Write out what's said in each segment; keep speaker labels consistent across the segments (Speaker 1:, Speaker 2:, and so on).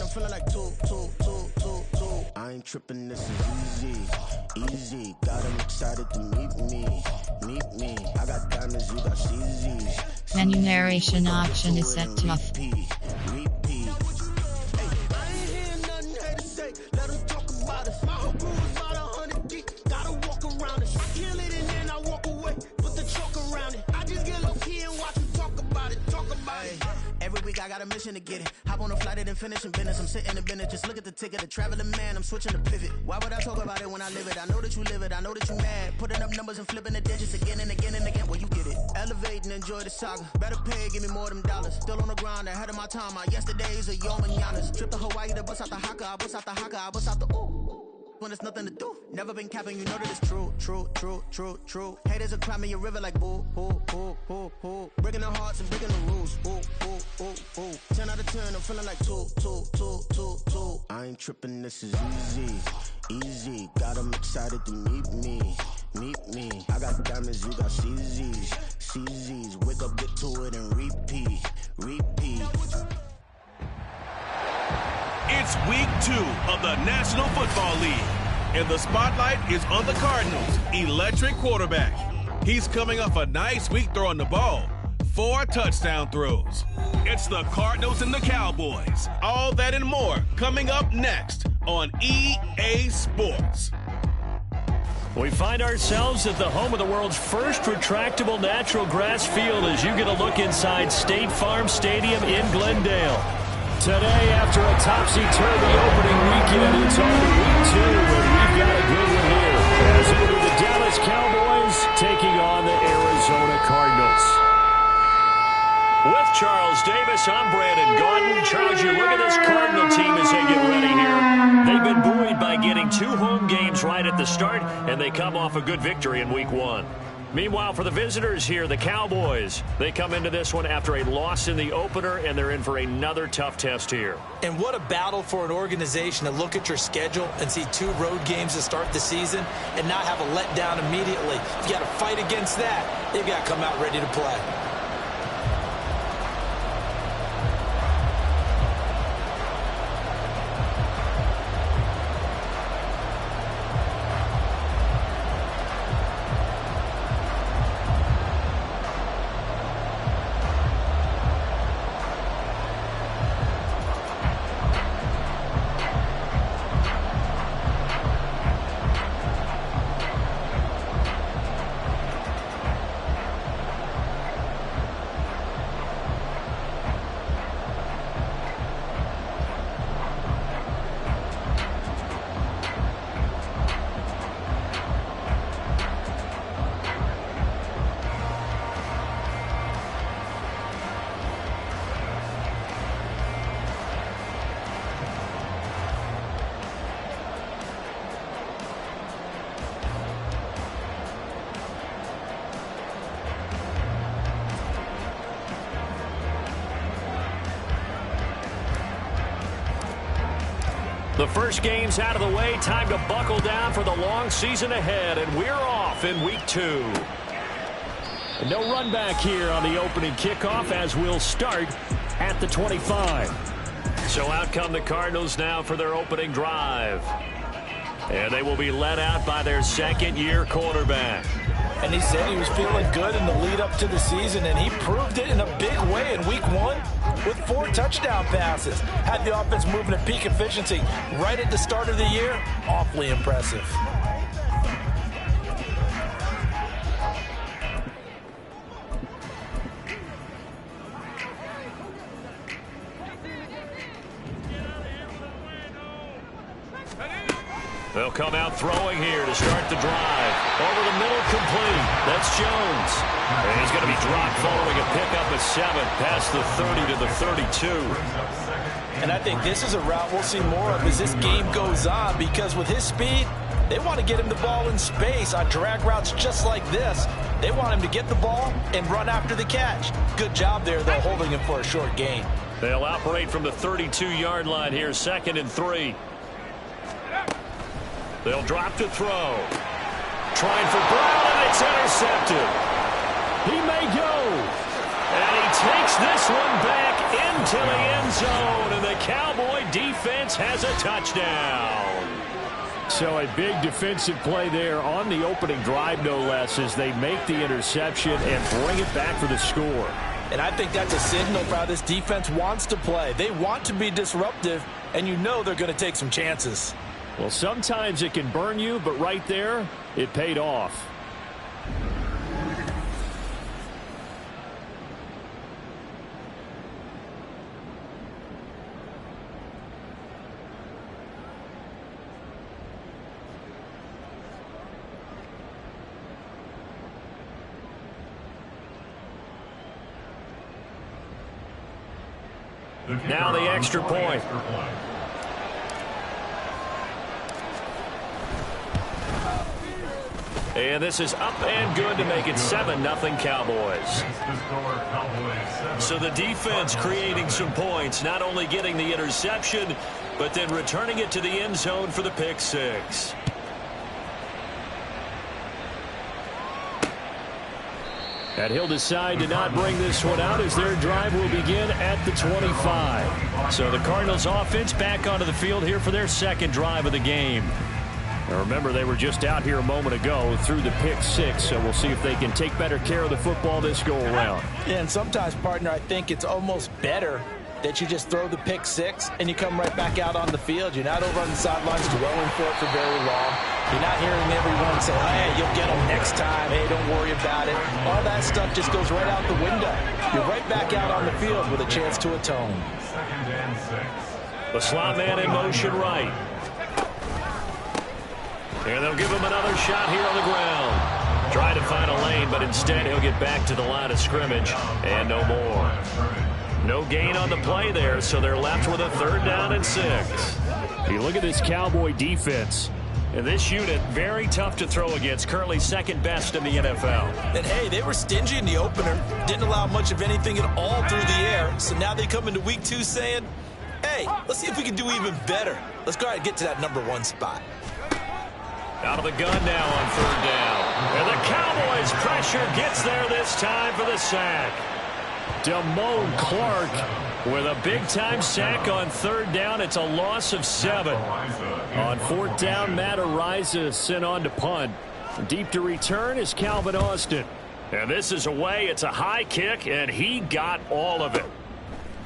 Speaker 1: I'm feeling like two. I ain't tripping, this is easy. Got them excited to meet me. I got diamonds, you got CZs.
Speaker 2: Menu narration option is set to off.
Speaker 1: Repeat. I ain't hearing nothing hate to say. Let them talk about us. My whole crew is about 100 deep. Gotta walk around it. Kill it and then I walk away. Put the chalk around it. I just get low key and watch them talk about it. Every week I got a mission to get it. Hop on a flight and then finish in business. I'm sitting in business. Just look at the ticket. The traveling man. I'm switching to pivot. Why would I talk about it when I live it? I know that you live it. I know that you mad. Putting up numbers and flipping the digits again and again and again. Well, you get it. Elevate and enjoy the saga. Better pay, give me more than dollars. Still on the grind, ahead of my time. My yesterdays are yo mananas. Trip to Hawaii to bust out the haka. I bust out the haka. I bust out the ooh. When there's nothing to do. Never been capping, you know that it's true. Haters will cry me a river like boo. Breaking the hearts and breaking the rules. Ooh. 10 out of 10, I'm feeling like two. I ain't tripping, this is easy. Got them excited to meet me. I got diamonds, you got CZs. Wake up, get to it and repeat.
Speaker 3: It's week 2 of the National Football League, and the spotlight is on the Cardinals' electric quarterback. He's coming off a nice week throwing the ball. 4 touchdown throws. It's the Cardinals and the Cowboys. All that and more coming up next on EA Sports.
Speaker 4: We find ourselves at the home of the world's first retractable natural grass field as you get a look inside State Farm Stadium in Glendale. Today, after a topsy-turvy opening weekend, it's on to week 2, and we've got a good one here. As it will be the Dallas Cowboys taking on the Arizona Cardinals. With Charles Davis, I'm Brandon Gaudin. Charles, you look at this Cardinal team as they get ready here. They've been buoyed by getting 2 home games right at the start, and they come off a good victory in week 1. Meanwhile, for the visitors here, the Cowboys, they come into this one after a loss in the opener, and they're in for another tough test here.
Speaker 5: And what a battle for an organization to look at your schedule and see 2 road games to start the season and not have a letdown immediately. You got to fight against that. You've got to come out ready to play.
Speaker 4: The first game's out of the way. Time to buckle down for the long season ahead, and we're off in week 2. And no run back here on the opening kickoff as we'll start at the 25. So out come the Cardinals now for their opening drive. And they will be led out by their second-year quarterback.
Speaker 5: And he said he was feeling good in the lead up to the season, and he proved it in a big way in week 1 with 4 touchdown passes. Had the offense moving at peak efficiency right at the start of the year. Awfully impressive.
Speaker 4: They'll come out throwing here to start the drive. Over the middle, complete. That's Jones. And he's going to be dropped following a pickup at 7 past the 30 to the 32.
Speaker 5: And I think this is a route we'll see more of as this game goes on, because with his speed, they want to get him the ball in space on drag routes just like this. They want him to get the ball and run after the catch. Good job there, though, holding him for a short gain.
Speaker 4: They'll operate from the 32-yard line here, 2nd and 3. They'll drop to throw. Trying for Brown, and it's intercepted. He may go. And he takes this one back into the end zone, and the Cowboy defense has a touchdown. So a big defensive play there on the opening drive, no less, as they make the interception and bring it back for the score.
Speaker 5: And I think that's a signal for how this defense wants to play. They want to be disruptive, and you know they're going to take some chances.
Speaker 4: Well, sometimes it can burn you, but right there, it paid off. Now the extra point. And this is up and good to make it 7-0 Cowboys. So the defense creating some points, not only getting the interception, but then returning it to the end zone for the pick six. And he'll decide to not bring this one out as their drive will begin at the 25. So the Cardinals offense back onto the field here for their second drive of the game. Now remember, they were just out here a moment ago through the pick six, so we'll see if they can take better care of the football this go around.
Speaker 5: Yeah, and sometimes, partner, I think it's almost better that you just throw the pick six and you come right back out on the field. You're not over on the sidelines dwelling for it for very long. You're not hearing everyone say, hey, you'll get them next time. Hey, don't worry about it. All that stuff just goes right out the window. You're right back out on the field with a chance to atone.
Speaker 4: The slot man in motion right. And they'll give him another shot here on the ground. Try to find a lane, but instead he'll get back to the line of scrimmage and no more. No gain on the play there, so they're left with a 3rd down and 6. You look at this Cowboy defense. And this unit, very tough to throw against, currently 2nd best in the NFL.
Speaker 5: And, hey, they were stingy in the opener, didn't allow much of anything at all through the air. So now they come into week 2 saying, hey, let's see if we can do even better. Let's go ahead and get to that #1 spot.
Speaker 4: Out of the gun now on 3rd down. And the Cowboys' pressure gets there this time for the sack. Damone Clark with a big-time sack on 3rd down. It's a loss of 7. On 4th down, Matt Ariza sent on to punt. Deep to return is Calvin Austin. And this is away. It's a high kick, and he got all of it.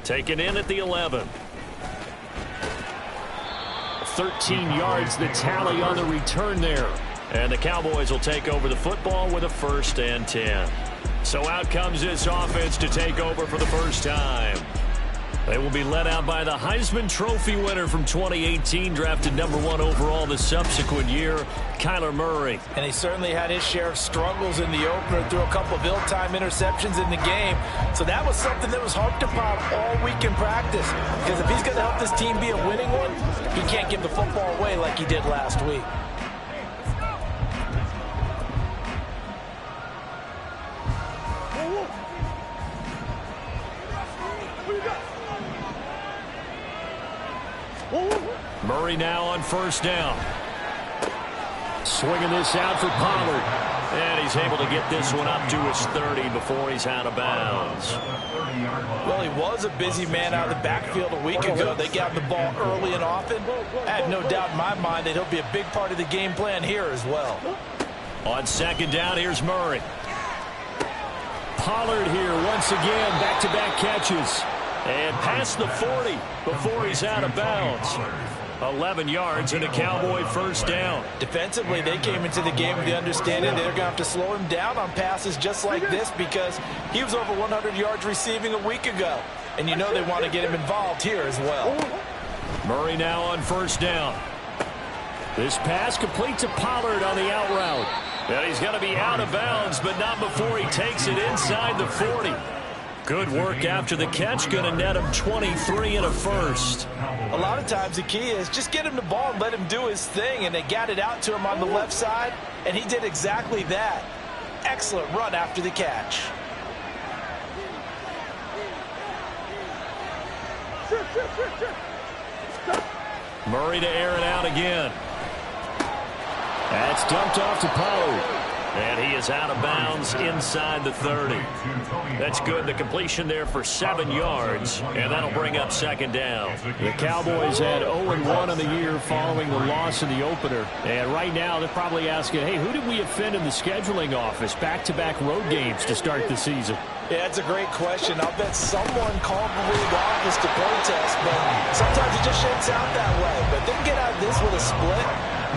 Speaker 4: Taken in at the 11. 13 yards the tally on the return there. And the Cowboys will take over the football with a 1st and 10. So out comes this offense to take over for the first time. They will be led out by the Heisman Trophy winner from 2018, drafted #1 overall the subsequent year, Kyler Murray.
Speaker 5: And he certainly had his share of struggles in the opener, threw a couple of ill-timed interceptions in the game. So that was something that was harped upon all week in practice. Because if he's going to help this team be a winning one, he can't give the football away like he did last week.
Speaker 4: Murray now on 1st down. Swinging this out for Pollard. And he's able to get this one up to his 30 before he's out of bounds.
Speaker 5: Well, he was a busy man out of the backfield a week ago. They got the ball early and often. I have no doubt in my mind that he'll be a big part of the game plan here as well.
Speaker 4: On 2nd down, here's Murray. Pollard here once again, back-to-back catches. And past the 40 before he's out of bounds. 11 yards and a Cowboy 1st down.
Speaker 5: Defensively, they came into the game with the understanding they're going to have to slow him down on passes just like this because he was over 100 yards receiving a week ago. And you know they want to get him involved here as well.
Speaker 4: Murray now on 1st down. This pass complete to Pollard on the out route. And he's going to be out of bounds, but not before he takes it inside the 40. Good work after the catch, going to net him 23 and a 1st.
Speaker 5: A lot of times the key is just get him the ball and let him do his thing, and they got it out to him on the left side, and he did exactly that. Excellent run after the catch.
Speaker 4: Murray to air it out again. That's dumped off to Pollard. And he is out of bounds inside the 30. That's good. The completion there for 7 yards, and that'll bring up second down. The Cowboys had 0-1 on the year following the loss in the opener. And right now they're probably asking, hey, who did we offend in the scheduling office? Back-to-back road games to start the season.
Speaker 5: Yeah, that's a great question. I'll bet someone called the league office to protest, but sometimes it just shakes out that way. But they can get out of this with a split.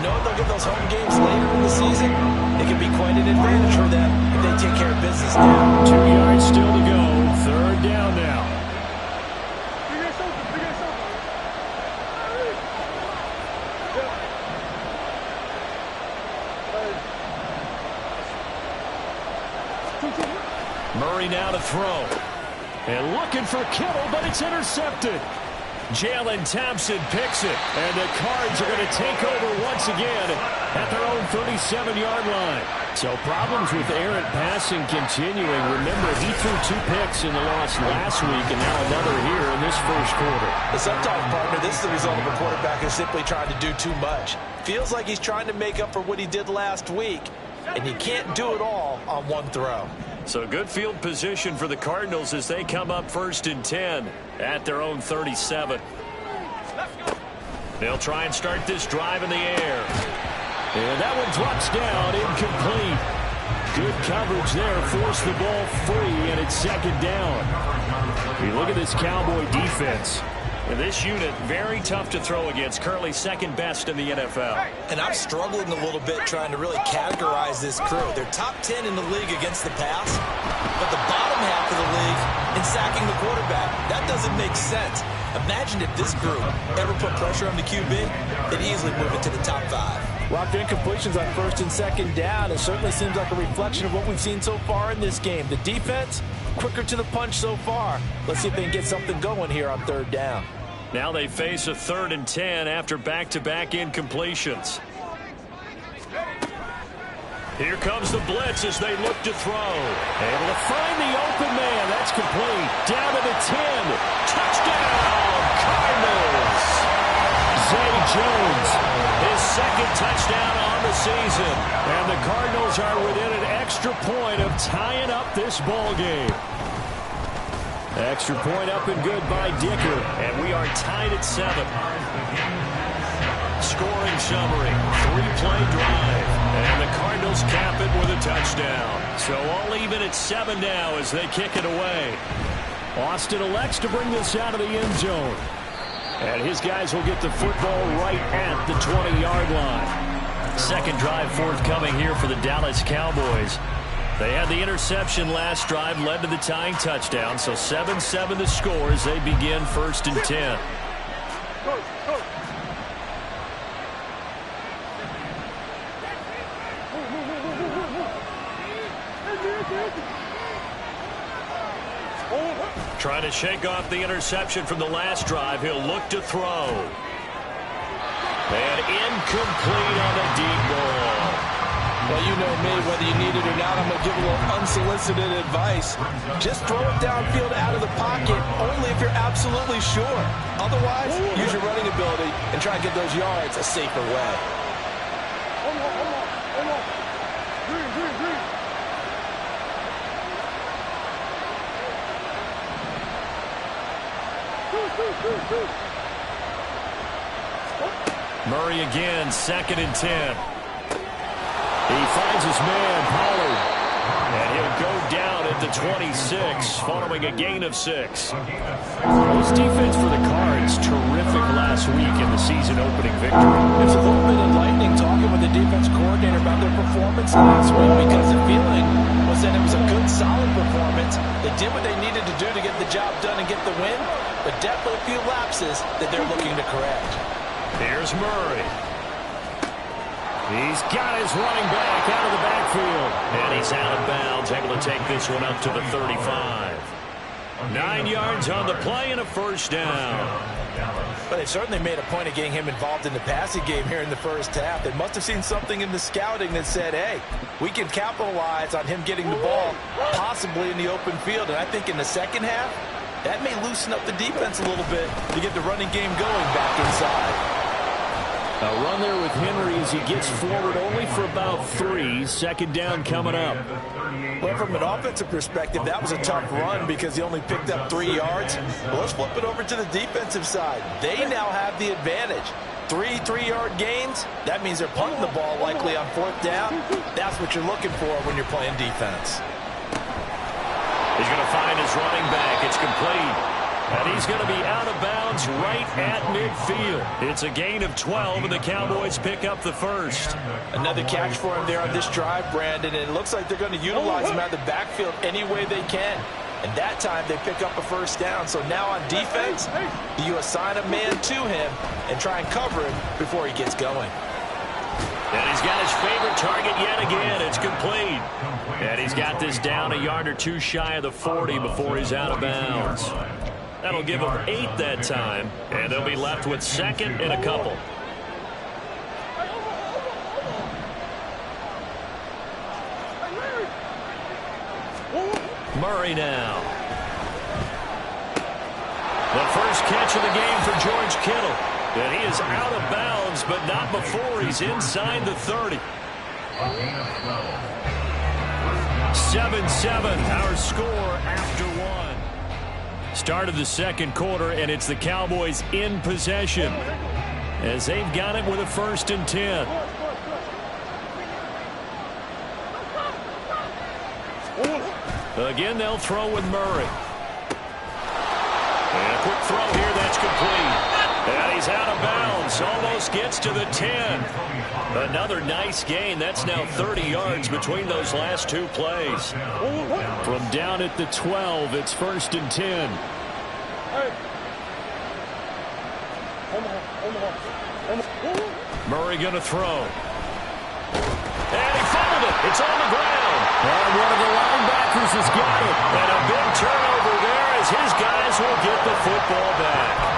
Speaker 5: Knowing they'll get those home games later in the season, it can be quite an advantage for them if they take care of business now.
Speaker 4: 2 yards still to go. Third down now. Murray now to throw. And looking for Kittle, but it's intercepted. Jalen Thompson picks it, and the Cards are going to take over once again at their own 37-yard line. So problems with errant passing continuing. Remember, he threw 2 picks in the loss last week, and now another here in this first quarter.
Speaker 5: Sometimes, partner, this is the result of a quarterback who's simply trying to do too much. Feels like he's trying to make up for what he did last week, and he can't do it all on one throw.
Speaker 4: So good field position for the Cardinals as they come up 1st and 10 at their own 37. They'll try and start this drive in the air. And that one drops down, incomplete. Good coverage there, forced the ball free, and it's second down. You look at this Cowboy defense. And this unit, very tough to throw against, currently second best in the NFL.
Speaker 5: And I'm struggling a little bit trying to really categorize this crew. They're top 10 in the league against the pass, but the bottom half of the league in sacking the quarterback. That doesn't make sense. Imagine if this group ever put pressure on the QB, they'd easily move it to the top 5.
Speaker 6: Locked in completions on 1st and 2nd down. It certainly seems like a reflection of what we've seen so far in this game. The defense, quicker to the punch so far. Let's see if they can get something going here on 3rd down.
Speaker 4: Now they face a 3rd and 10 after back-to-back incompletions. Here comes the blitz as they look to throw. Able to find the open man. That's complete. Down to the 10. Touchdown, Cardinals. Zay Jones, his 2nd touchdown on the season. And the Cardinals are within an extra point of tying up this ball game. Extra point up and good by Dicker. And we are tied at 7. Scoring summary, 3-play drive. And the Cardinals cap it with a touchdown. So all even at 7 now as they kick it away. Austin elects to bring this out of the end zone. And his guys will get the football right at the 20-yard line. Second drive forthcoming here for the Dallas Cowboys. They had the interception last drive, led to the tying touchdown. So 7-7 the score as they begin 1st and 10. Trying to shake off the interception from the last drive. He'll look to throw. And incomplete on the deep ball.
Speaker 5: Well, you know me, whether you need it or not, I'm going to give a little unsolicited advice. Just throw it downfield out of the pocket, only if you're absolutely sure. Otherwise, use your running ability and try and get those yards a safer way.
Speaker 4: Murray again, 2nd and 10. He finds his man, Pollard. And he'll go down at the 26, following a gain of 6. This defense for the Cards, terrific last week in the season-opening victory.
Speaker 5: It's a little bit enlightening talking with the defense coordinator about their performance last week because the feeling was that it was a good, solid performance. They did what they needed to do to get the job done and get the win, but definitely a few lapses that they're looking to correct.
Speaker 4: Here's Murray. He's got his running back out of the backfield. And he's out of bounds, able to take this one up to the 35. 9 yards on the play and a 1st down.
Speaker 5: But they certainly made a point of getting him involved in the passing game here in the first half. They must have seen something in the scouting that said, hey, we can capitalize on him getting the ball, possibly in the open field. And I think in the second half, that may loosen up the defense a little bit to get the running game going back inside.
Speaker 4: A run there with Henry as he gets forward only for about 3. Second down coming up.
Speaker 6: Well, from an offensive perspective, that was a tough run because he only picked up 3 yards. Well, let's flip it over to the defensive side. They now have the advantage. 3 3-yard gains, that means they're punting the ball likely on 4th down. That's what you're looking for when you're playing defense.
Speaker 4: He's going to find his running back. It's complete. And he's going to be out of bounds right at midfield. It's a gain of 12, and the Cowboys pick up the first.
Speaker 6: Another catch for him there on this drive, Brandon, and it looks like they're going to utilize him out of the backfield any way they can. And that time they pick up a first down. So now on defense, you assign a man to him and try and cover him before he gets going.
Speaker 4: And he's got his favorite target yet again. It's complete. And he's got this down a yard or 2 shy of the 40 before he's out of bounds. That'll give them 8 that time, and they'll be left with 2nd and a couple. Murray now. The first catch of the game for George Kittle. And he is out of bounds, but not before he's inside the 30. 7-7, our score after 1. Start of the second quarter, and it's the Cowboys in possession as they've got it with a 1st and 10. Again, they'll throw with Murray. And a quick throw here, that's complete. And he's out of bounds, almost gets to the 10. Another nice gain. That's now 30 yards between those last 2 plays. From down at the 12, it's 1st and 10. Murray going to throw. And he fumbled it. It's on the ground. And one of the linebackers has got it. And a big turnover there as his guys will get the football back.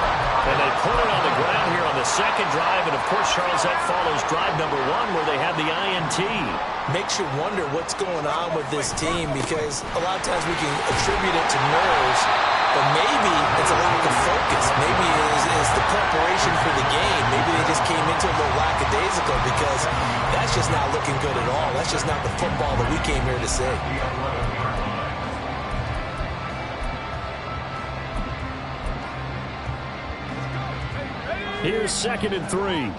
Speaker 4: And they put it on the ground here on the second drive. And, of course, Charles, that follows drive number 1 where they had the INT.
Speaker 6: Makes you wonder what's going on with this team because a lot of times we can attribute it to nerves, but maybe it's a lack of focus. Maybe it's the preparation for the game. Maybe they just came into it a little lackadaisical because that's just not looking good at all. That's just not the football that we came here to see.
Speaker 4: Here's 2nd and 3.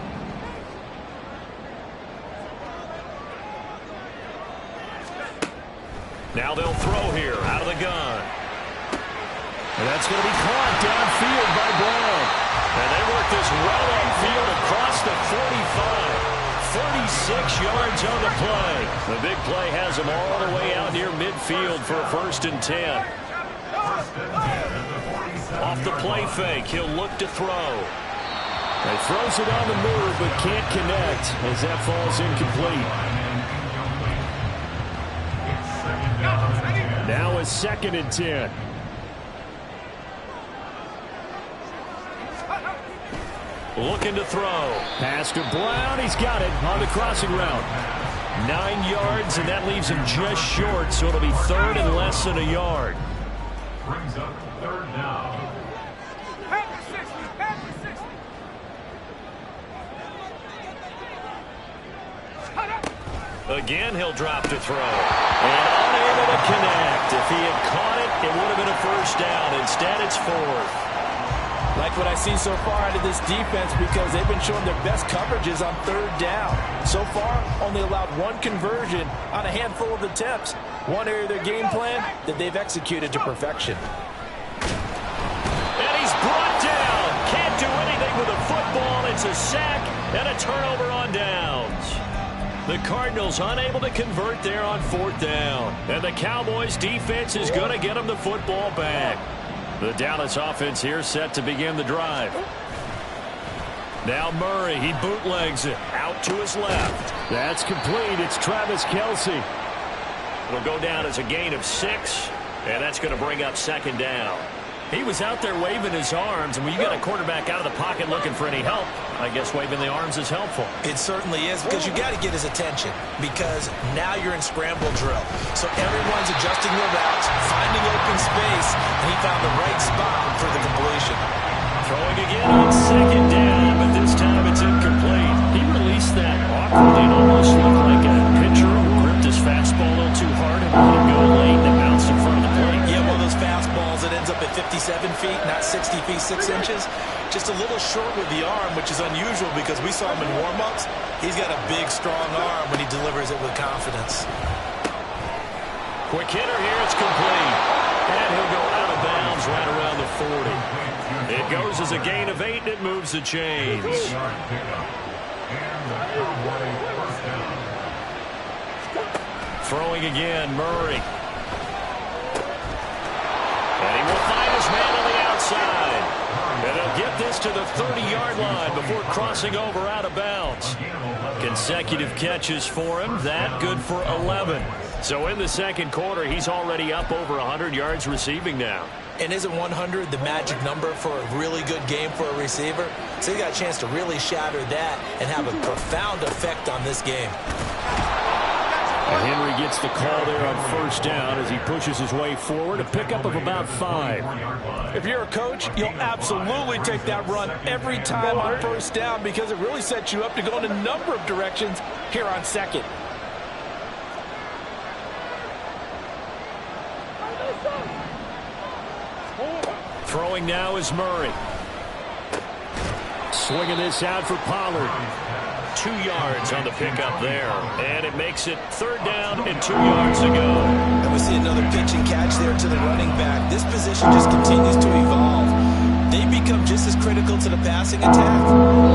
Speaker 4: Now they'll throw here out of the gun. And that's going to be caught downfield by Brown. And they work this well upfield across the 45. 36 yards on the play. The big play has him all the way out near midfield for a 1st and 10. Off the play fake, he'll look to throw. He throws it on the move, but can't connect as that falls incomplete. Now it's 2nd and 10. Looking to throw. Pass to Brown. He's got it on the crossing route. 9 yards, and that leaves him just short, so it'll be 3rd and less than a yard.
Speaker 7: Brings up 3rd down.
Speaker 4: Again, he'll drop to throw. And unable to connect. If he had caught it, it would have been a 1st down. Instead, it's 4th.
Speaker 6: Like what I see so far out of this defense because they've been showing their best coverages on 3rd down. So far, only allowed 1 conversion on a handful of attempts. One area of their game plan that they've executed to perfection.
Speaker 4: And he's brought down. Can't do anything with a football. It's a sack and a turnover on downs. The Cardinals unable to convert there on 4th down. And the Cowboys defense is going to get them the football back. The Dallas offense here set to begin the drive. Now Murray, he bootlegs it out to his left. That's complete. It's Travis Kelce. It'll go down as a gain of 6, and that's going to bring up 2nd down. He was out there waving his arms, and when you got a quarterback out of the pocket looking for any help, I guess waving the arms is helpful.
Speaker 6: It certainly is because you got to get his attention because now you're in scramble drill. So everyone's adjusting their routes, finding open space, and he found the right spot for the completion.
Speaker 4: Throwing again on 2nd down, but this time it's incomplete.
Speaker 6: 7 feet, not 60 feet, 6 inches. Just a little short with the arm, which is unusual because we saw him in warm-ups. He's got a big, strong arm when he delivers it with confidence.
Speaker 4: Quick hitter here, it's complete. And he'll go out of bounds right around the 40. It goes as a gain of 8, and it moves the chains. Throwing again, Murray. And he will find his man on the outside. And they'll get this to the 30-yard line before crossing over out of bounds. Consecutive catches for him. That good for 11. So in the second quarter, he's already up over 100 yards receiving now.
Speaker 6: And isn't 100 the magic number for a really good game for a receiver? So he got a chance to really shatter that and have a profound effect on this game.
Speaker 4: And Henry gets the call there on first down as he pushes his way forward. A pickup of about 5.
Speaker 5: If you're a coach, you'll absolutely take that run every time on first down because it really sets you up to go in a number of directions here on second.
Speaker 4: Throwing now is Murray. Swinging this out for Pollard. 2 yards on the pickup there. And it makes it 3rd down and 2 yards to go.
Speaker 6: And we see another pitch and catch there to the running back. This position just continues to evolve. They become just as critical to the passing attack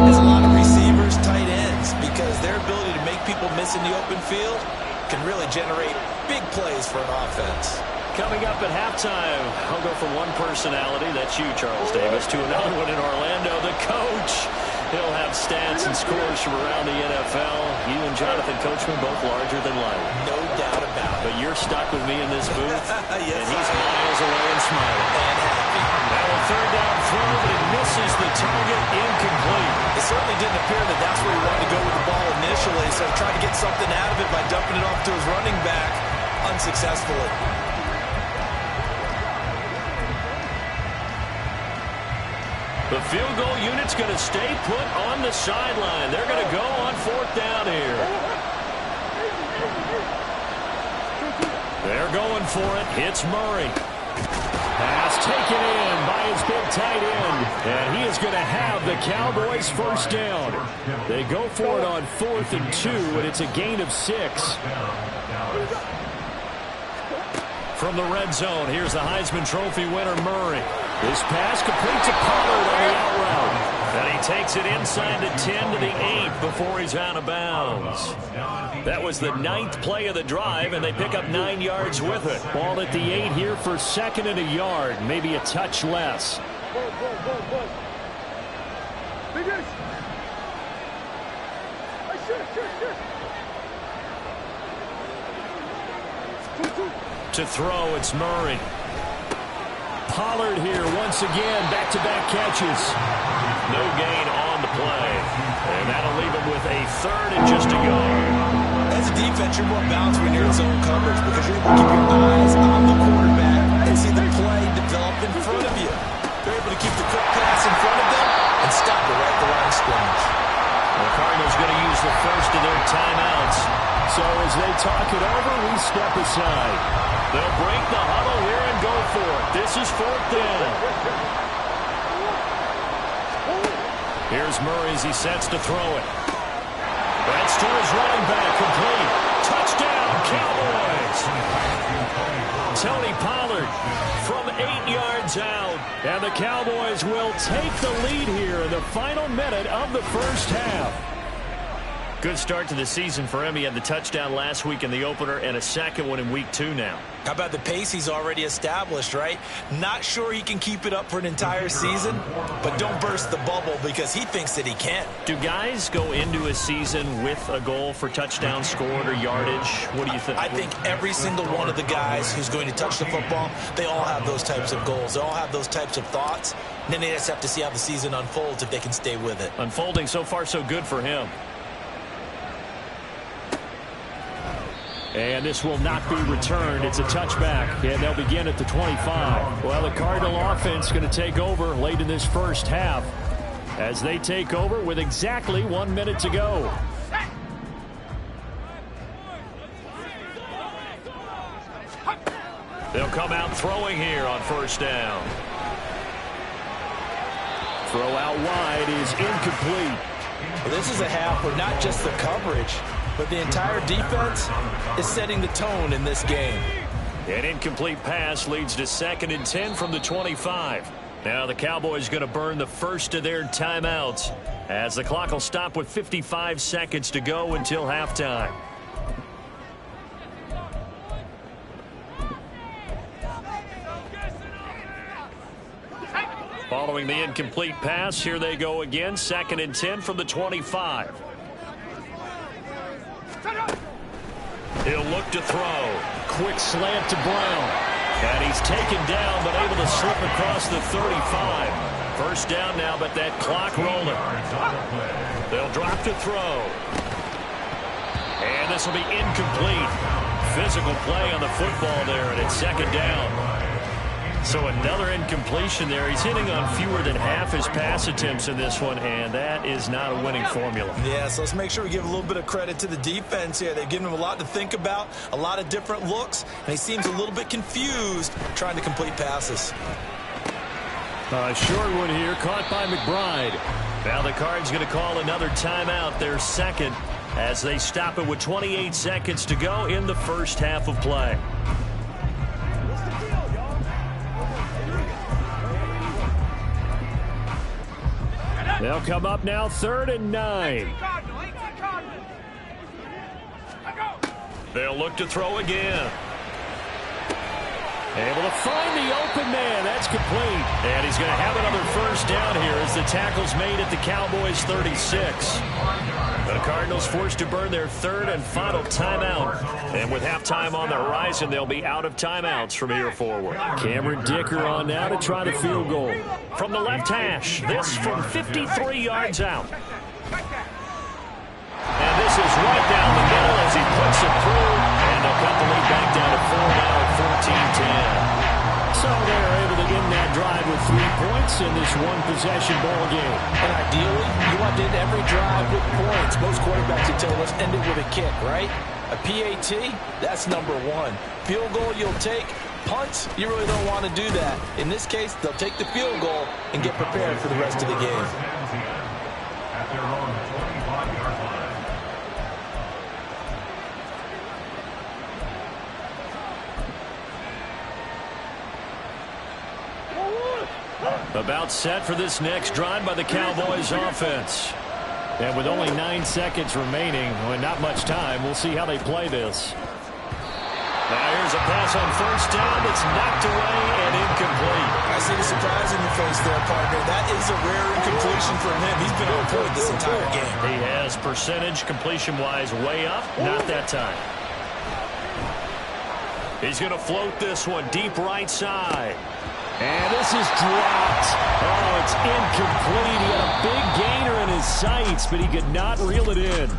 Speaker 6: as a lot of receivers, tight ends, because their ability to make people miss in the open field can really generate big plays for an offense.
Speaker 4: Coming up at halftime, I'll go from one personality, that's you, Charles Davis, to another one in Orlando, the coach. He'll have stats and scores from around the NFL. You and Jonathan Coachman both larger than life.
Speaker 6: No doubt about it.
Speaker 4: But you're stuck with me in this booth,
Speaker 6: Yes,
Speaker 4: and he's miles away and smiling.
Speaker 6: And happy.
Speaker 4: Now a 3rd down throw, but it misses the target, incomplete.
Speaker 6: It certainly didn't appear that that's where he wanted to go with the ball initially, so he tried to get something out of it by dumping it off to his running back unsuccessfully.
Speaker 4: The field goal unit's going to stay put on the sideline. They're going to go on 4th down here. They're going for it. Hits Murray. Pass taken in by his big tight end. And he is going to have the Cowboys 1st down. They go for it on 4th and 2, and it's a gain of 6. From the red zone, here's the Heisman Trophy winner, Murray. This pass complete to Pollard on the out route. And he takes it inside the 10 to the 8 before he's out of bounds. That was the 9th play of the drive, and they pick up 9 yards with it. Ball at the 8 here for 2nd and a yard, maybe a touch less. To throw, it's Murray. Pollard here once again, back-to-back catches. No gain on the play. And that'll leave him with a 3rd and just a yard.
Speaker 6: As a defense, you're more balanced when you're in zone coverage because you're able to keep your eyes on the quarterback and see the play develop in front of you. They're able to keep the quick pass in front of them and stop it right at the line of scrimmage.
Speaker 4: The Cardinals going to use the first of their timeouts. So as they talk it over, we step aside. They'll break the huddle here and go for it. This is 4th down. Here's Murray as he sets to throw it. That's to his running back, complete. Touchdown, Cowboys. Tony Pollard from 8 yards out. And the Cowboys will take the lead here in the final minute of the first half. Good start to the season for him. He had the touchdown last week in the opener and a second one in week 2 now.
Speaker 6: How about the pace he's already established, right? Not sure he can keep it up for an entire season, but don't burst the bubble because he thinks that he can.
Speaker 4: Do guys go into a season with a goal for touchdown scored or yardage? What do you think?
Speaker 6: I think every single one of the guys who's going to touch the football, they all have those types of goals. They all have those types of thoughts. And then they just have to see how the season unfolds if they can stay with it.
Speaker 4: Unfolding so far so good for him. And this will not be returned. It's a touchback, and they'll begin at the 25. Well, the Cardinal offense going to take over late in this first half as they take over with exactly 1 minute to go. They'll come out throwing here on first down. Throw out wide is incomplete.
Speaker 5: Well, this is a half where not just the coverage, but the entire defense is setting the tone in this game.
Speaker 4: An incomplete pass leads to 2nd and 10 from the 25. Now the Cowboys going to burn the first of their timeouts as the clock will stop with 55 seconds to go until halftime. Following the incomplete pass, here they go again. 2nd and 10 from the 25. He'll look to throw. Quick slant to Brown. And he's taken down, but able to slip across the 35. First down now, but that clock rolling. They'll drop to throw. And this will be incomplete. Physical play on the football there, and it's 2nd down. So another incompletion there. He's hitting on fewer than half his pass attempts in this one, and that is not a winning formula.
Speaker 5: Yeah, so let's make sure we give a little bit of credit to the defense here. They've given him a lot to think about, a lot of different looks, and he seems a little bit confused trying to complete passes.
Speaker 4: A short one here, caught by McBride. Now the Cards going to call another timeout, their 2nd, as they stop it with 28 seconds to go in the first half of play. They'll come up now 3rd and 9. They'll look to throw again. Able to find the open man. That's complete. And he's going to have another first down here as the tackle's made at the Cowboys 36. The Cardinals forced to burn their 3rd and final timeout. And with halftime on the horizon, they'll be out of timeouts from here forward. Cameron Dicker on now to try the field goal. From the left hash, this from 53 yards out. And this is right down the middle as he puts it through. And they'll cut the lead back down to 4 now at 14-10. So they're able to end that drive with 3 points in this one-possession ball game.
Speaker 5: And ideally, you want to end every drive with points. Most quarterbacks would tell you, let's end it with a kick, right? A PAT, that's number 1. Field goal you'll take. Punts, you really don't want to do that. In this case, they'll take the field goal and get prepared for the rest of the game.
Speaker 7: At their own 25-yard line.
Speaker 4: About set for this next drive by the Cowboys offense. And with only 9 seconds remaining, well, not much time, we'll see how they play this. Now here's a pass on first down that's knocked away and incomplete.
Speaker 5: I see the surprise in your face there, partner. That is a rare incompletion from him. He's been on point this entire game.
Speaker 4: He has percentage completion-wise way up. Not that time. He's going to float this one deep right side. And this is dropped. Oh, it's incomplete. He had a big gainer in his sights, but he could not reel it in.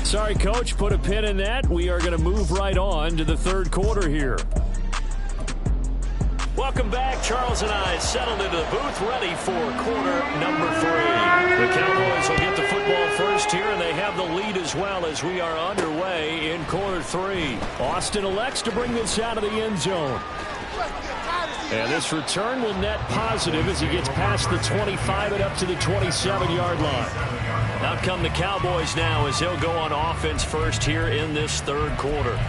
Speaker 4: Sorry, Coach, put a pin in that. We are going to move right on to the 3rd quarter here. Welcome back. Charles and I settled into the booth, ready for quarter number 3. The Cowboys will get the football first here, and they have the lead as well as we are underway in quarter 3. Austin elects to bring this out of the end zone. And this return will net positive as he gets past the 25 and up to the 27-yard line. Out come the Cowboys now as he'll go on offense first here in this 3rd quarter.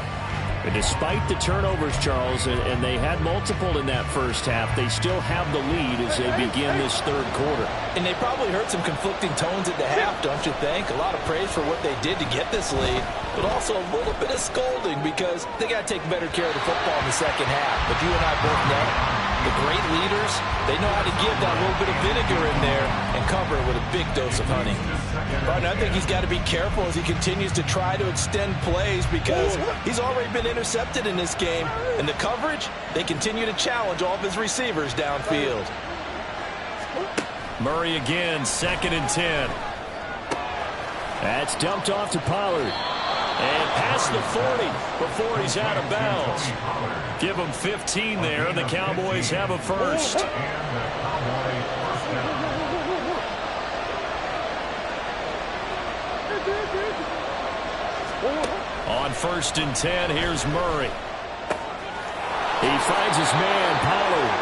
Speaker 4: And despite the turnovers, Charles, and they had multiple in that first half, they still have the lead as they begin this 3rd quarter.
Speaker 5: And they probably heard some conflicting tones at the half, don't you think? A lot of praise for what they did to get this lead, but also a little bit of scolding because they got to take better care of the football in the second half. But you and I both know the great leaders, they know how to give that little bit of vinegar in there and cover it with a big dose of honey. But I think he's got to be careful as he continues to try to extend plays because he's already been intercepted in this game. And the coverage, they continue to challenge all of his receivers downfield.
Speaker 4: Murray again, 2nd and 10. That's dumped off to Pollard. And past the 40 before he's out of bounds. Give him 15 there, and the Cowboys have a first. On 1st and 10, here's Murray. He finds his man, Pollard.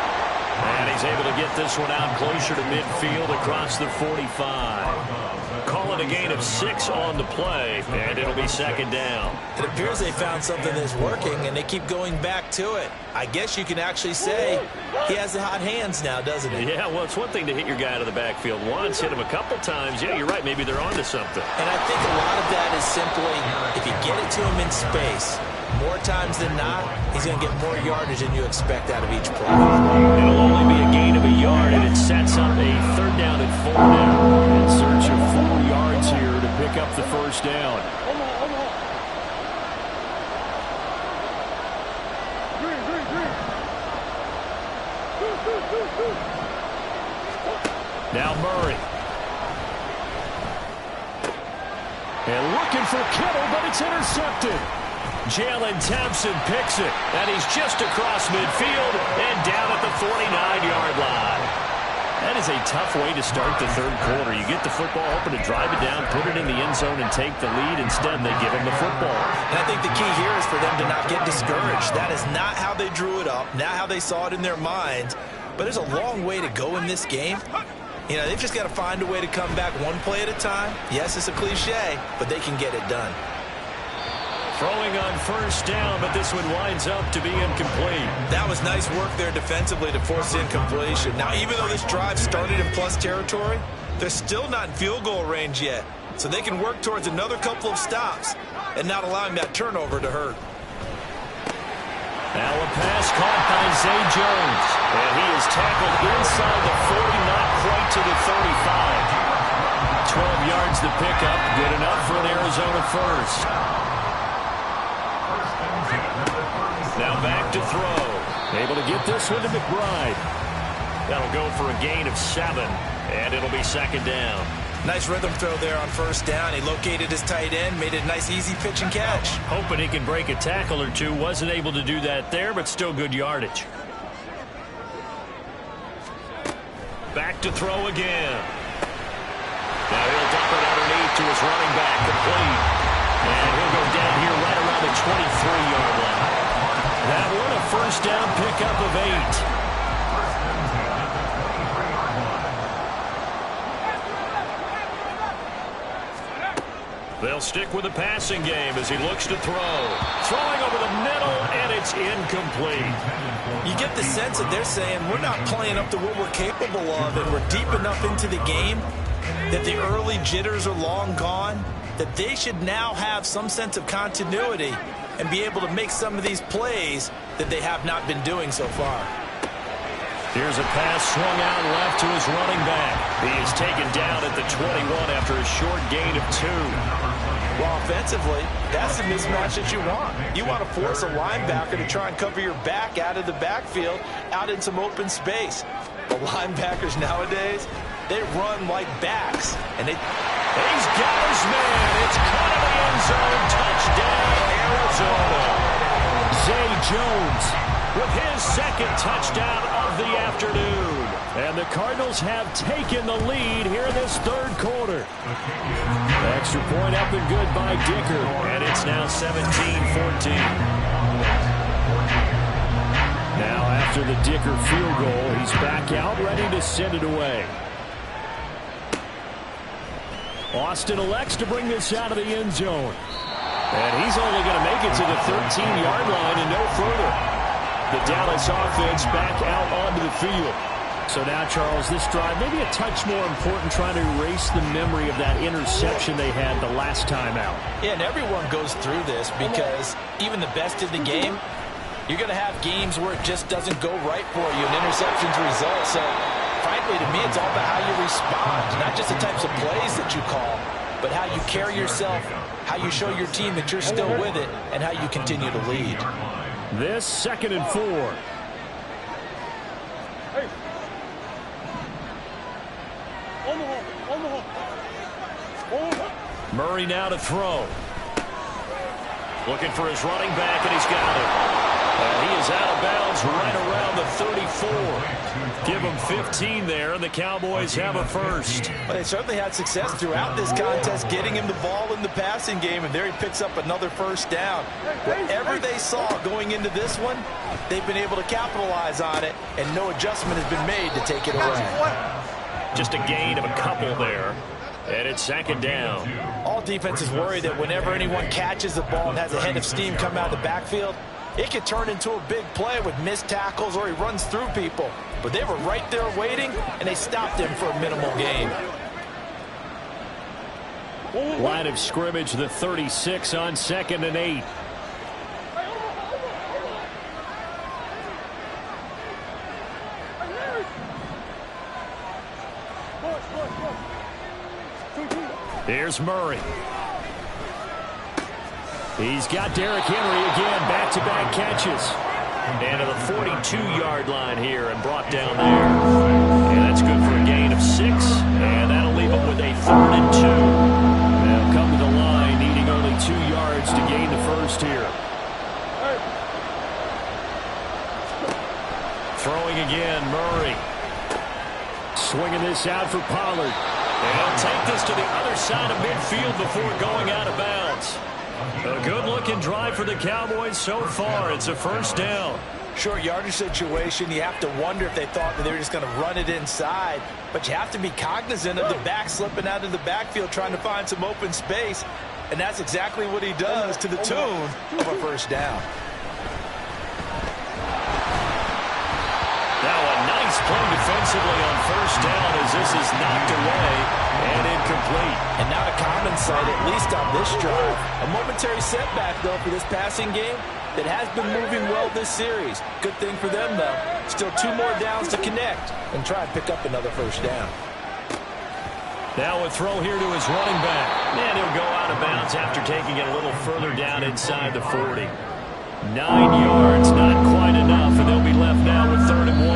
Speaker 4: And And he's able to get this one out closer to midfield across the 45. Call it a gain of 6 on the play, and it'll be second down.
Speaker 6: It appears they found something that's working, and they keep going back to it. I guess you can actually say he has the hot hands now, doesn't he?
Speaker 4: Yeah, well, it's one thing to hit your guy out of the backfield once, hit him a couple times. Yeah, you're right. Maybe they're onto something.
Speaker 6: And I think a lot of that is simply if you get it to him in space, more times than not, he's going to get more yardage than you expect out of each play.
Speaker 4: It'll only be a gain of a yard, and it sets up a third down and 4 now. In search of 4 yards here to pick up the first down. Now Murray. And looking for Kittle, but it's intercepted. Jalen Thompson picks it, and he's just across midfield and down at the 49-yard line. That is a tough way to start the third quarter. You get the football, hoping to drive it down, put it in the end zone, and take the lead. Instead, they give him the football.
Speaker 6: And I think the key here is for them to not get discouraged. That is not how they drew it up, not how they saw it in their mind. But there's a long way to go in this game. You know, they've just got to find a way to come back one play at a time. Yes, it's a cliche, but they can get it done.
Speaker 4: Throwing on first down, but this one winds up to be incomplete.
Speaker 6: That was nice work there defensively to force incompletion. Now, even though this drive started in plus territory, they're still not in field goal range yet. So they can work towards another couple of stops and not allowing that turnover to hurt.
Speaker 4: Now a pass caught by Zay Jones. And he is tackled inside the 40, not quite to the 35. 12 yards to pick up. Good enough for an Arizona first. Now back to throw. Able to get this one to McBride. That'll go for a gain of 7, and it'll be second down.
Speaker 6: Nice rhythm throw there on first down. He located his tight end, made it a nice easy pitch and catch.
Speaker 4: Hoping he can break a tackle or two. Wasn't able to do that there, but still good yardage. Back to throw again. Now he'll dump it underneath to his running back, complete. And he'll go down here right around the 23-yard line. That one a first down pickup of 8. They'll stick with the passing game as he looks to throw. Throwing over the middle, and it's incomplete.
Speaker 6: You get the sense that they're saying we're not playing up to what we're capable of, and we're deep enough into the game that the early jitters are long gone, that they should now have some sense of continuity and be able to make some of these plays that they have not been doing so far.
Speaker 4: Here's a pass swung out left to his running back. He is taken down at the 21 after a short gain of 2.
Speaker 6: Well, offensively, that's the mismatch that you want. You want to force a linebacker to try and cover your back out of the backfield, out in some open space. The linebackers nowadays, they run like backs. And
Speaker 4: he's got his man. It's caught in the end zone. Touchdown, Arizona. Zay Jones with his second touchdown of the afternoon. And the Cardinals have taken the lead here in this third quarter. Extra point up and good by Dicker. And it's now 17-14. Now after the Dicker field goal, he's back out ready to send it away. Austin elects to bring this out of the end zone. And he's only going to make it to the 13-yard line and no further. The Dallas offense back out onto the field. So now, Charles, this drive maybe a touch more important, trying to erase the memory of that interception they had the last time out.
Speaker 6: Yeah, and everyone goes through this because even the best in the game, you're going to have games where it just doesn't go right for you, and interceptions result. So, frankly, to me, it's all about how you respond, not just the types of plays that you call, but how you carry yourself, how you show your team that you're still with it, and how you continue to lead.
Speaker 4: This 2nd and 4. Murray now to throw. Looking for his running back, and he's got it. He is out of bounds right around the 34. Give him 15 there, and the Cowboys have a first.
Speaker 5: Well, they certainly had success throughout this contest getting him the ball in the passing game, and there he picks up another first down. Whatever they saw going into this one, they've been able to capitalize on it, and no adjustment has been made to take it away.
Speaker 4: Just a gain of a couple there, and it's second down.
Speaker 5: All defenses worry that whenever anyone catches the ball and has a head of steam come out of the backfield, it could turn into a big play with missed tackles or he runs through people. But they were right there waiting, and they stopped him for a minimal gain.
Speaker 4: Line of scrimmage, the 36 on 2nd and 8. Here's Murray. He's got Derrick Henry again, back-to-back catches. And to the 42-yard line here and brought down there. And that's good for a gain of 6. And that'll leave him with a 3rd and 2. They'll come to the line, needing only 2 yards to gain the first here. Throwing again, Murray. Swinging this out for Pollard. And he'll take this to the other side of midfield before going out of bounds. A good-looking drive for the Cowboys so far. It's a first down.
Speaker 5: Short yardage situation. You have to wonder if they thought that they were just going to run it inside. But you have to be cognizant of the back slipping out of the backfield trying to find some open space. And that's exactly what he does to the tune of a first down.
Speaker 4: Now a nice play defensively on first down as this is knocked away and incomplete.
Speaker 5: And not a common sight, at least on this drive. A momentary setback, though, for this passing game that has been moving well this series. Good thing for them, though. Still 2 more downs to connect and try and pick up another first down.
Speaker 4: Now a throw here to his running back. And he'll go out of bounds after taking it a little further down inside the 40. 9 yards, not quite enough, and they'll be left now with 3rd and 1.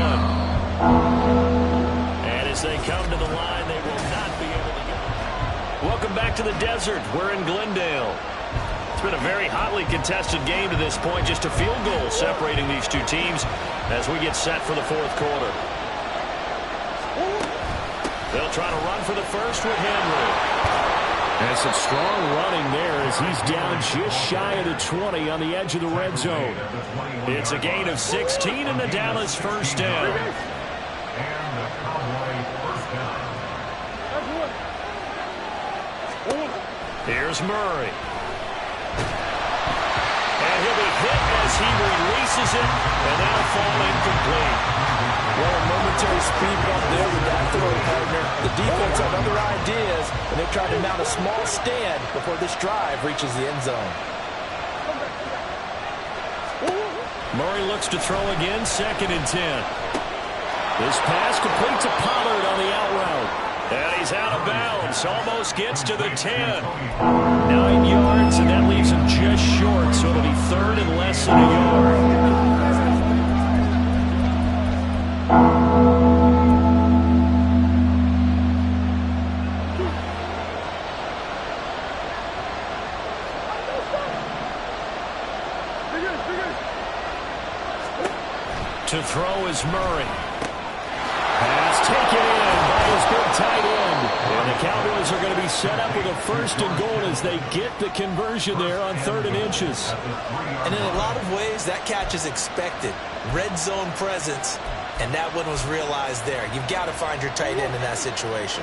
Speaker 4: And as they come to the line, they will not be able to get it. Welcome back to the desert. We're in Glendale. It's been a very hotly contested game to this point. Just a field goal separating these two teams as we get set for the 4th quarter. They'll try to run for the first with Henry. And some strong running there as he's down just shy of the 20 on the edge of the red zone. It's a gain of 16 and the Dallas first down. Here's Murray. And he'll be hit as he releases it, and that'll fall incomplete.
Speaker 5: Well, a momentary speed bump there with that throw, partner. The defense had other ideas, and they're trying to mount a small stand before this drive reaches the end zone.
Speaker 4: Murray looks to throw again, 2nd and 10. This pass complete to Pollard on the out route. And he's out of bounds, almost gets to the 10. 9 yards, and that leaves him just short, so it'll be 3rd and less than a yard. To throw is Murray. Pass taken in by his big tight end. And the Cowboys are going to be set up with a 1st and goal as they get the conversion there on 3rd and inches.
Speaker 6: And in a lot of ways, that catch is expected. Red zone presence, and that one was realized there. You've got to find your tight end in that situation.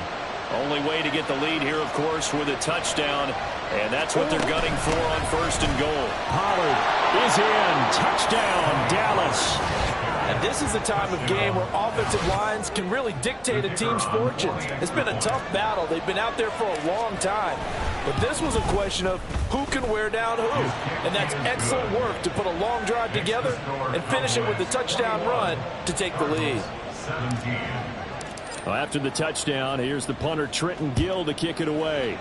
Speaker 4: Only way to get the lead here, of course, with a touchdown. And that's what they're gunning for on 1st and goal. Pollard is in. Touchdown, Dallas.
Speaker 5: And this is the time of game where offensive lines can really dictate a team's fortunes. It's been a tough battle. They've been out there for a long time. But this was a question of who can wear down who. And that's excellent work to put a long drive together and finish it with a touchdown run to take the lead.
Speaker 4: Well, after the touchdown, here's the punter Trenton Gill to kick it away.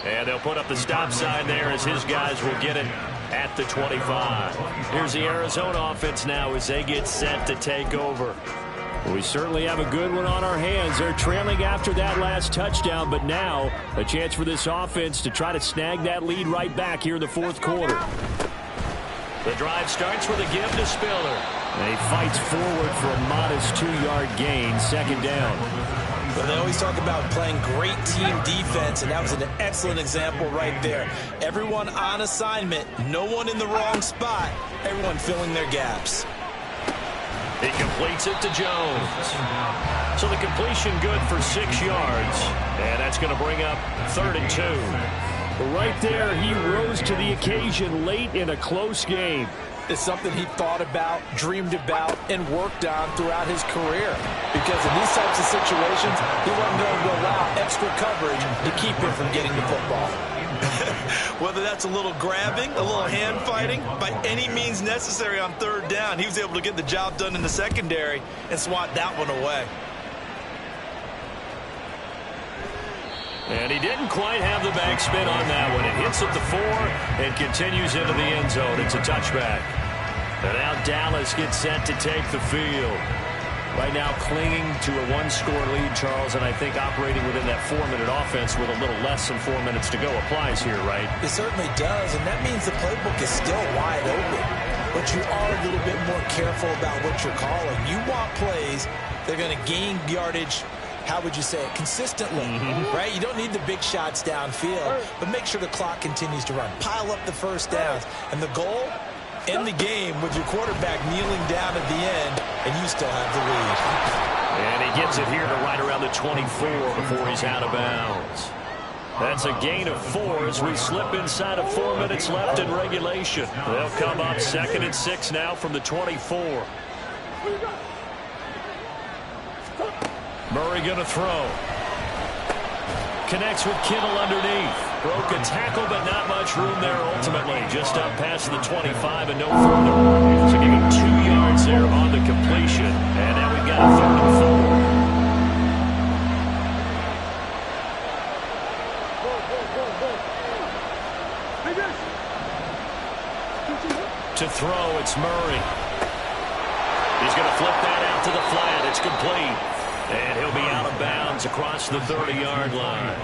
Speaker 4: And they'll put up the stop sign there as his guys will get it at the 25. Here's the Arizona offense now as they get set to take over. We certainly have a good one on our hands. They're trailing after that last touchdown, but now a chance for this offense to try to snag that lead right back here in the fourth quarter. The drive starts with a give to Spiller. And he fights forward for a modest 2-yard gain, second down.
Speaker 6: Well, they always talk about playing great team defense, and that was an excellent example right there. Everyone on assignment, no one in the wrong spot, everyone filling their gaps.
Speaker 4: He completes it to Jones. So the completion good for 6 yards. And that's going to bring up 3rd and 2. Right there, he rose to the occasion late in a close game.
Speaker 6: It's something he thought about, dreamed about, and worked on throughout his career. Because in these types of situations, he wasn't going to allow extra coverage to keep him from getting the football.
Speaker 5: Whether that's a little grabbing, a little hand fighting, by any means necessary on 3rd down, he was able to get the job done in the secondary and swat that one away.
Speaker 4: And he didn't quite have the backspin on that one. It hits at the 4 and continues into the end zone. It's a touchback. And now Dallas gets set to take the field. Right now clinging to a 1-score lead, Charles, and I think operating within that 4-minute offense with a little less than 4 minutes to go applies here, right?
Speaker 6: It certainly does, and that means the playbook is still wide open. But you are a little bit more careful about what you're calling. You want plays that are going to gain yardage, how would you say it, consistently, right? You don't need the big shots downfield, but make sure the clock continues to run. Pile up the first downs, and the goal, end the game with your quarterback kneeling down at the end, and you still have the lead.
Speaker 4: And he gets it here to right around the 24 before he's out of bounds. That's a gain of 4 as we slip inside of 4 minutes left in regulation. They'll come up 2nd and 6 now from the 24. Murray going to throw. Connects with Kittle underneath. Broke a tackle, but not much room there ultimately. Just up past the 25 and no further. So give him 2 yards there on the completion. And now we've got a 3rd and 4. To throw, it's Murray. He's going to flip that out to the flat. It's complete. And he'll be out of bounds across the 30-yard line.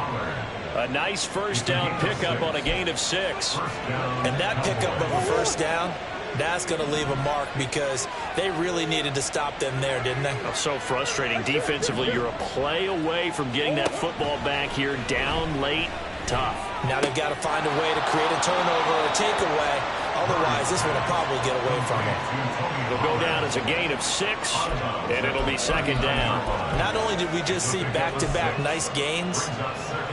Speaker 4: A nice first down pickup on a gain of 6.
Speaker 6: And that pickup of a first down, that's going to leave a mark because they really needed to stop them there, didn't they?
Speaker 4: So frustrating. Defensively, you're a play away from getting that football back here down late. Tough.
Speaker 6: Now they've got to find a way to create a turnover or a takeaway. Otherwise, this one will probably get away from them.
Speaker 4: It'll go down as a gain of 6, and it'll be 2nd down.
Speaker 6: Not only did we just see back-to-back nice gains,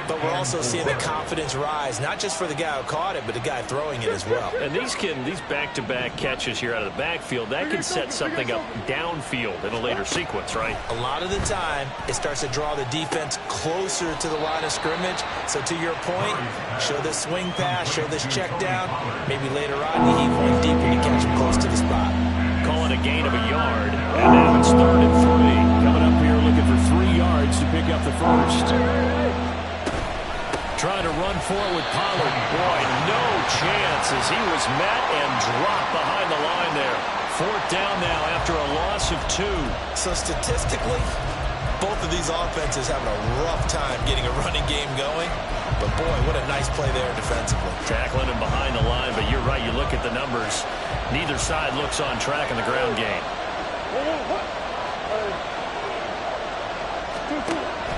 Speaker 6: but we're also seeing the confidence rise, not just for the guy who caught it, but the guy throwing it as well.
Speaker 4: And these back-to-back catches here out of the backfield, that can set something up downfield in a later sequence, right?
Speaker 6: A lot of the time, it starts to draw the defense closer to the line of scrimmage. So to your point, show this swing pass, show this check down. Maybe later on, you heave one deep and you catch him close to the spot.
Speaker 4: Call it a gain of a yard, and now it's 3rd and 3. Coming up here looking for 3 yards to pick up the first. Trying to run forward with Pollard. Boy, no chance as he was met and dropped behind the line there. 4th down now after a loss of 2.
Speaker 6: So statistically, both of these offenses having a rough time getting a running game going. But boy, what a nice play there defensively.
Speaker 4: Tackling him behind the line, but you're right, you look at the numbers. Neither side looks on track in the ground game.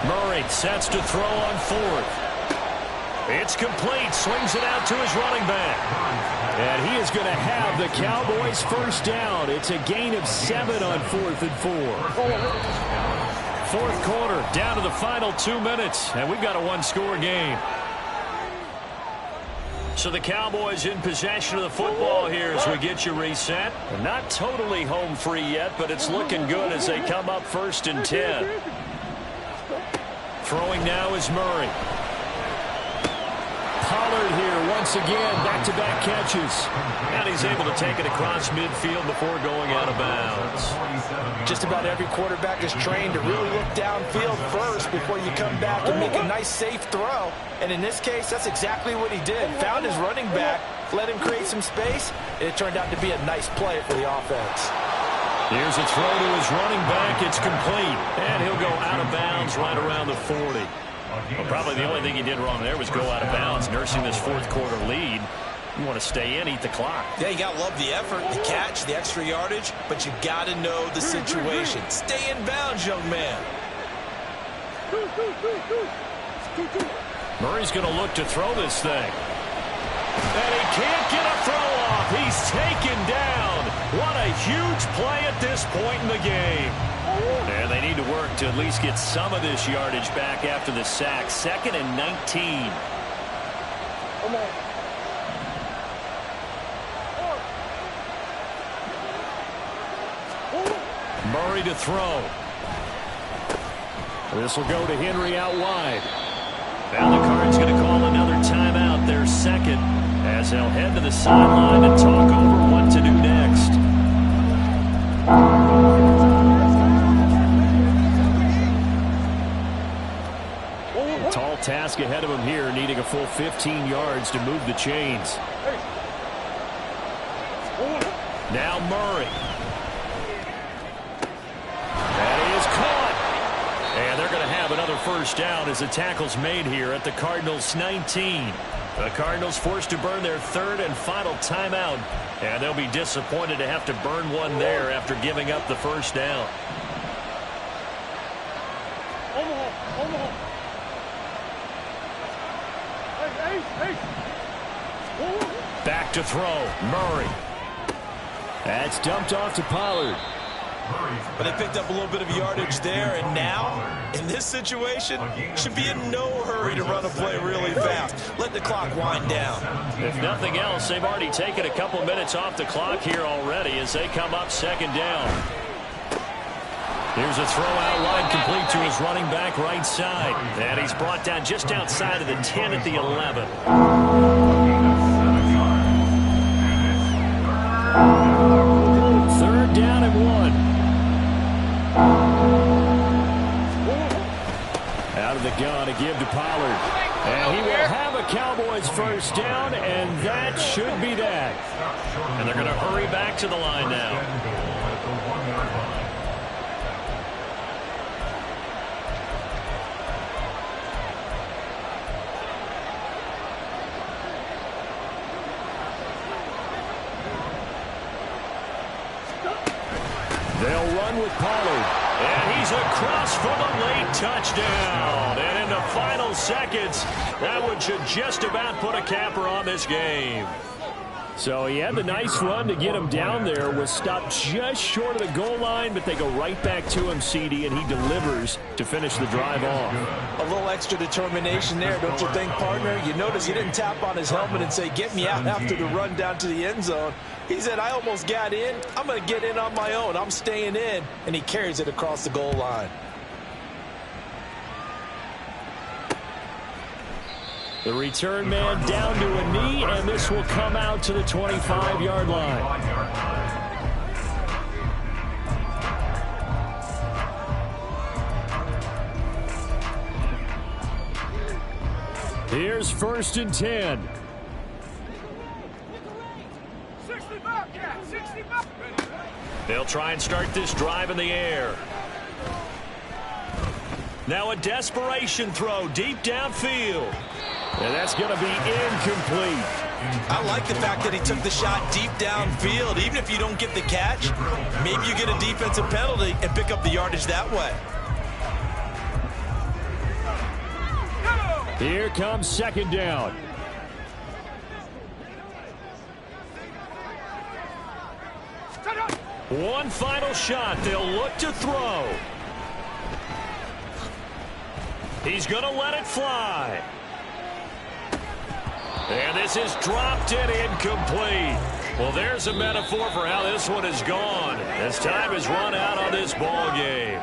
Speaker 4: Murray sets to throw on 4th. It's complete. Swings it out to his running back. And he is going to have the Cowboys first down. It's a gain of 7 on 4th and 4. 4th quarter, down to the final 2 minutes. And we've got a 1-score game. So the Cowboys in possession of the football here as we get you reset. Not totally home free yet, but it's looking good as they come up 1st and 10. Throwing now is Murray. Pollard here once again, back-to-back catches. And he's able to take it across midfield before going out of bounds.
Speaker 6: Just about every quarterback is trained to really look downfield first before you come back and make a nice, safe throw. And in this case, that's exactly what he did. Found his running back, let him create some space, and it turned out to be a nice play for the offense.
Speaker 4: Here's a throw to his running back. It's complete. And he'll go out of bounds right around the 40. Well, probably the only thing he did wrong there was go out of bounds, nursing this fourth quarter lead. You want to stay in, eat the clock.
Speaker 6: Yeah, you got to love the effort, the catch, the extra yardage, but you got to know the situation. Stay in bounds, young man.
Speaker 4: Murray's going to look to throw this thing. And he can't get a throw off. He's taken down. What a huge play at this point in the game. And they need to work to at least get some of this yardage back after the sack. 2nd and 19. Murray to throw. This will go to Henry out wide. Now the Cards going to call another timeout, their second, as they'll head to the sideline and talk over what to do next. Tall task ahead of him here, needing a full 15 yards to move the chains. Now Murray. And he is caught. And they're going to have another first down as the tackle's made here at the Cardinals' 19. The Cardinals forced to burn their 3rd and final timeout. And they'll be disappointed to have to burn one there after giving up the first down. Back to throw. Murray. That's dumped off to Pollard.
Speaker 6: But they picked up a little bit of yardage there, and now, in this situation, should be in no hurry to run a play really fast. Let the clock wind down.
Speaker 4: If nothing else, they've already taken a couple minutes off the clock here already as they come up 2nd down. Here's a throw out wide, complete to his running back right side. And he's brought down just outside of the 10 at the 11. Third down and 1. Out of the gun to give to Pollard. And he will have a Cowboys first down, and that should be that. And they're going to hurry back to the line now. They'll run with Pollard. And he's across for the late touchdown. And in the final seconds, that one should just about put a capper on this game. So he had the nice run to get him down there, was stopped just short of the goal line, but they go right back to him, CD, and he delivers to finish the drive off.
Speaker 6: A little extra determination there, don't you think, partner? You notice he didn't tap on his helmet and say, get me out after the run down to the end zone. He said, I almost got in. I'm going to get in on my own. I'm staying in. And he carries it across the goal line.
Speaker 4: The return man down to a knee, and this will come out to the 25-yard line. Here's 1st and 10. They'll try and start this drive in the air. Now a desperation throw deep downfield. And that's going to be incomplete.
Speaker 6: I like the fact that he took the shot deep downfield. Even if you don't get the catch, maybe you get a defensive penalty and pick up the yardage that way.
Speaker 4: Here comes 2nd down. One final shot. They'll look to throw. He's going to let it fly. And this is dropped and incomplete. Well, there's a metaphor for how this one is gone, as time has run out on this ball game.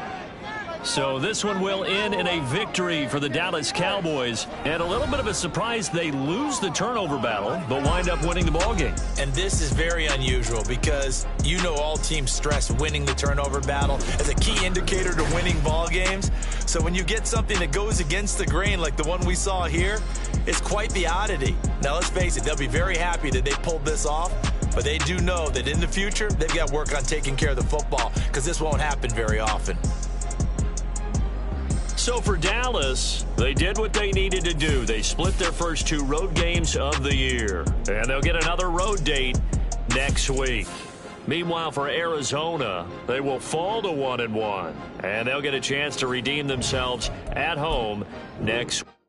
Speaker 4: So this one will end in a victory for the Dallas Cowboys. And a little bit of a surprise, they lose the turnover battle, but wind up winning the ball game.
Speaker 6: And this is very unusual because you know all teams stress winning the turnover battle as a key indicator to winning ball games. So when you get something that goes against the grain like the one we saw here, it's quite the oddity. Now let's face it, they'll be very happy that they pulled this off. But they do know that in the future, they've got to work on taking care of the football because this won't happen very often.
Speaker 4: So for Dallas, they did what they needed to do. They split their first 2 road games of the year, and they'll get another road date next week. Meanwhile, for Arizona, they will fall to 1-1, and they'll get a chance to redeem themselves at home next week.